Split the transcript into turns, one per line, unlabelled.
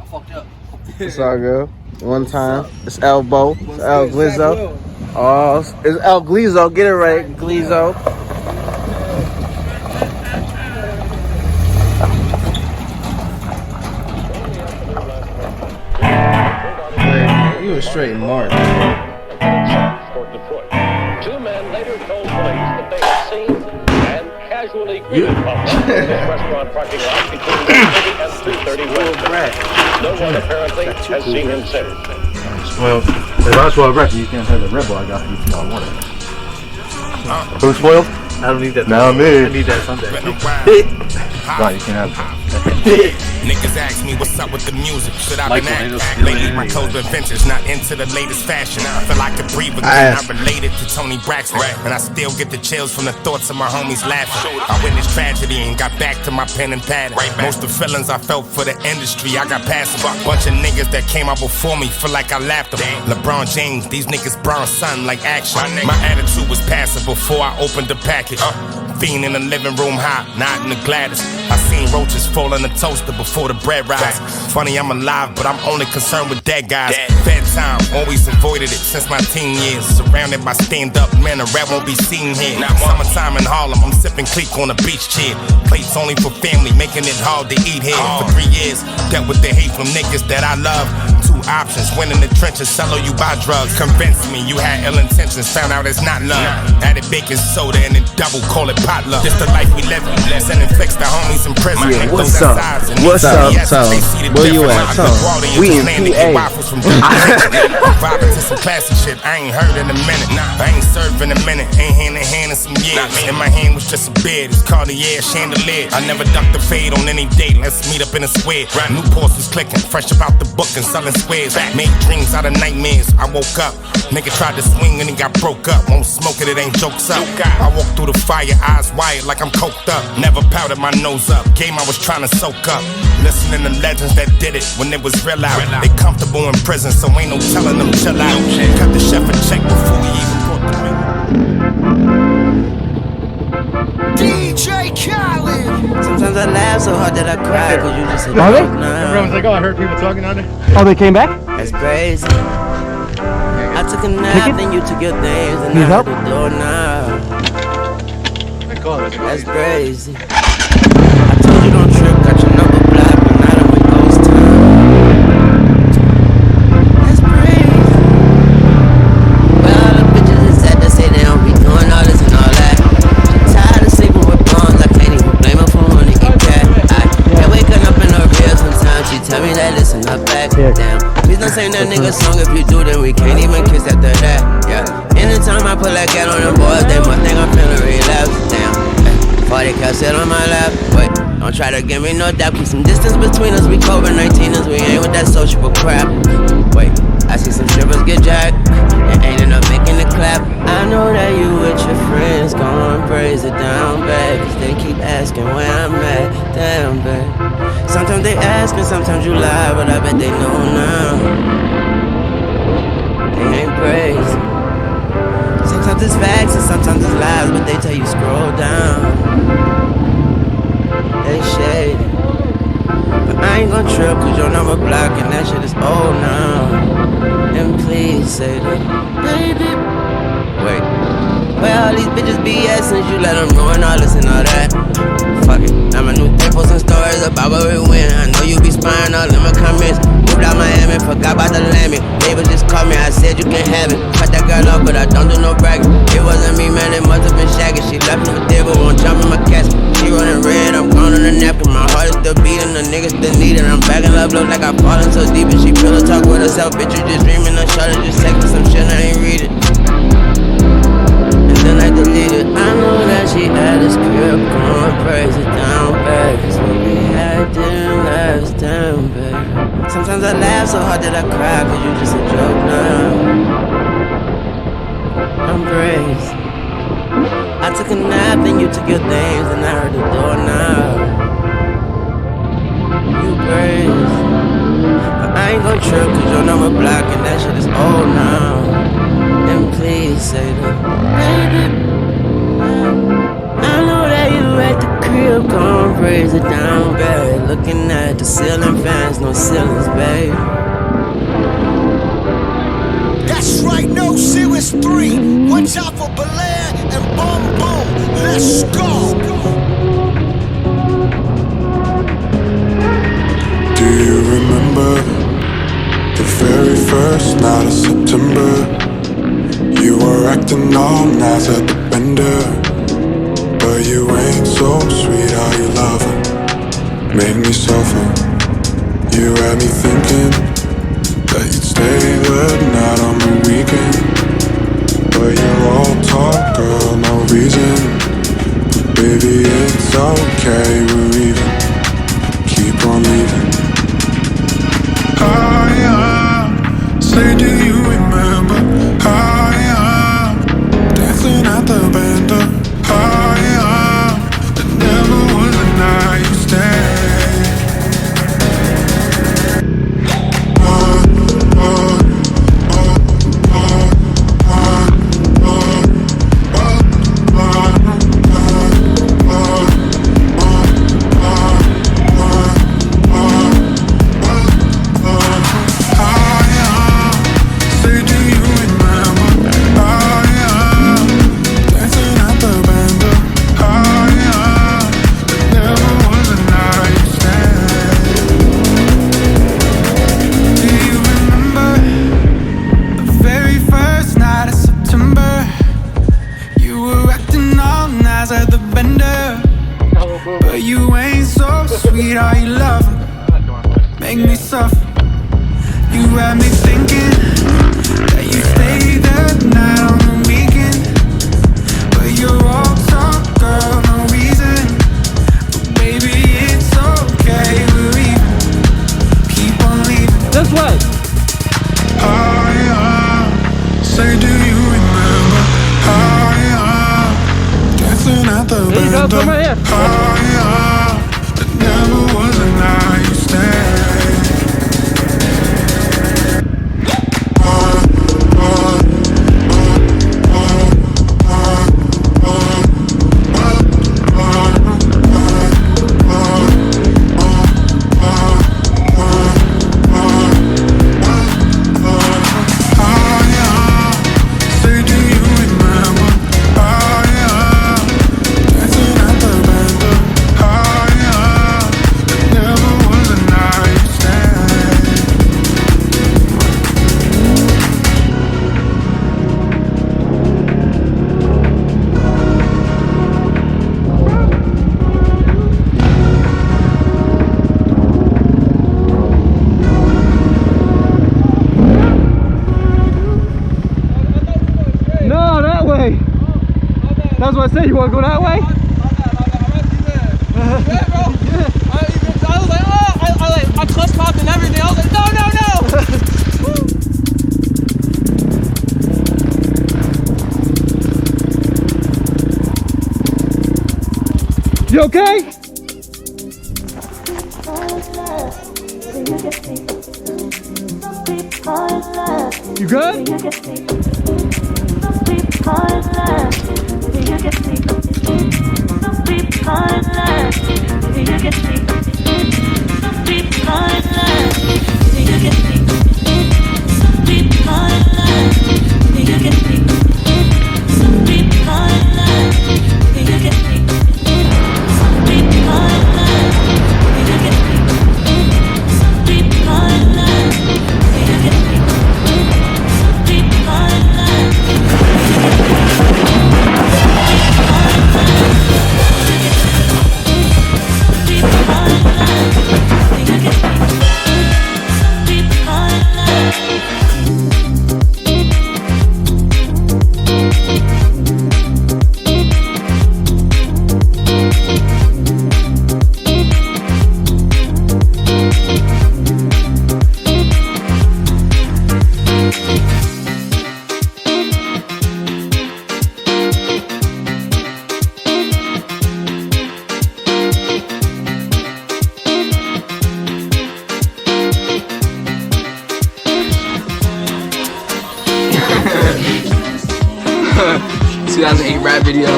fucked up.
It's all good. One time. It's Elbow. It's El Glizzo. Oh, it's El Glizzo. Get it right, Glizzo. You a straight mark.
Two men later told police that they had seen and casually greeted public in this restaurant parking lot between 1:30 and 2:30 Wednesday. No one apparently has seen him since.
Well, if I spoil breakfast, you can't have the Red Bull I got for you tomorrow morning. Who's spoiled?
I don't need that.
Now me.
I need that Sunday.
No, you can't have it.
Niggas ask me what's up with the music. Should I been acting? Lately my clothes are vintage, not into the latest fashion. I feel like I could breathe again. I'm related to Tony Braxton, and I still get the chills from the thoughts of my homies laughing. I witnessed tragedy and got back to my pen and pad. Most of the feelings I felt for the industry, I got past them. Bunch of niggas that came out before me feel like I laughed them. LeBron James, these niggas brown son like action. My attitude was passive before I opened the package. Fiend in the living room hot, not in the Gladys. I seen roaches fall in the toaster before the bread rise. Funny I'm alive, but I'm only concerned with dead guys. Bad time, always avoided it since my teen years. Surrounded by stand-up men, a rat won't be seen here. Summertime in Harlem, I'm sipping clique on a beach chair. Plates only for family, making it hard to eat here. For 3 years, dealt with the hate from niggas that I love. Two options, win in the trenches, sell or you buy drugs. Convince me you had ill intentions, found out it's not love. Added baking soda and then double call it potluck. This the life we live, sending flicks to homies in prison.
Yeah, what's up? What's up, so? Where you at, so? We in PA.
Vibing to some classic shit I ain't heard in a minute. I ain't served in a minute, ain't hand in hand in some years. In my hand was just a bed, it's Cartier chandelier. I never ducked the fade on any date, let's meet up in a square. Newports was clicking, fresh about the book and selling squares. Made dreams out of nightmares, I woke up. Nigga tried to swing and he got broke up. Won't smoke it, it ain't jokes up. I walk through the fire, eyes wired like I'm coked up. Never powdered my nose up, game I was trying to soak up. Listening to legends that did it when it was real out. They comfortable in prison, so ain't no telling them chill out. Cut the chef a check before he even brought the meal.
DJ Khaled.
Sometimes I laugh so hard that I cry, cause you just a
Are they?
joke now.
Everyone's like, oh, I heard people talking on there.
Oh, they came back?
That's crazy. I took a nap, then you took your things, and
Need
I
help?
had the door now. That's crazy. I told you don't trip, got your number blocked, but now that we ghost time. That's crazy. Where all the bitches is at that say they don't be doing all this and all that. She tired of sleeping with bums, I can't even blame her for wanting to eat that. I can't wake up in her real sometimes, she tell me that listen her back. Damn, please don't sing that nigga song, if you do then we can't even kiss after that. Yeah, anytime I put that cat on them boys, they must think I'm finna relapse. Damn. 40 cal sit on my lap. Wait, don't try to give me no doubt. Keep some distance between us. We COVID-19ers. We ain't with that sociable crap. Wait, I see some strippers get jacked. They ain't enough making the clap. I know that you with your friends gon' praise it down bad, cause they keep asking where I'm at. Damn bad. Sometimes they ask and sometimes you lie, but I bet they know now. They ain't crazy. Sometimes it's facts and sometimes it's lies, but they tell you scroll down. They shady, but I ain't gon' trip cause your number blocked and that shit is old now. And please say that, baby. Wait, where all these bitches BS since you let them ruin all this and all that? Fuck it, I'm a new tables and stories about where we win. I know you be spying all in my comments. Moved out Miami, forgot about the lammy. Neighbors just called me, I said you can have it. Cut that girl up, but I don't do no bragging. It wasn't me, man, it must have been Shaggy. She left me for dead, but won't jump in my casket. She running red, I'm gone on the napkin. My heart is still beating, the niggas still need it. I'm backing up, look like I'm falling so deep. And she pillow talk with herself, bitch, you just dreaming. I shot her, just texting some shit, I ain't read it. And then I delete it. I know that she had a script, going praise it down back. Cause what we had didn't last down back. Sometimes I laugh so hard that I cry, cause you just a joke now. I'm crazy. I took a nap, then you took your things, and I heard the door now. You crazy, but I ain't gon' trip cause your number blocked and that shit is old now. And please say that, baby. I know that you at the crib, gon' raise it down, babe. Looking at the ceiling fans, no ceilings, babe.
That's right, no serious 3. Watch out for Belair and boom boom. Let's go.
Do you remember the very first night of September? You were acting all nice at the bender, but you ain't so sweet, how you loving made me suffer. You had me thinking that you'd stay the night on the weekend, but you're all talk, girl, no reason. But baby, it's okay, we're even. Keep on leaving. Say, do you remember how dancing at the bender? How there never was a night you stayed. But you ain't so sweet, how you love make me suffer. You had me thinking that you stay that night on the weekend, but you're all talk, girl, no reason. But baby, it's okay, we're even. Keep on leaving.
This way.
Say, do you remember dancing at the
There you go, come right here.
there never was a night you stayed.
That's what I said, you want to go that way?
Yeah, bro. I was like, oh, I clutch popped and everything. I was like, no.
You okay? You good?
$2008 rap video.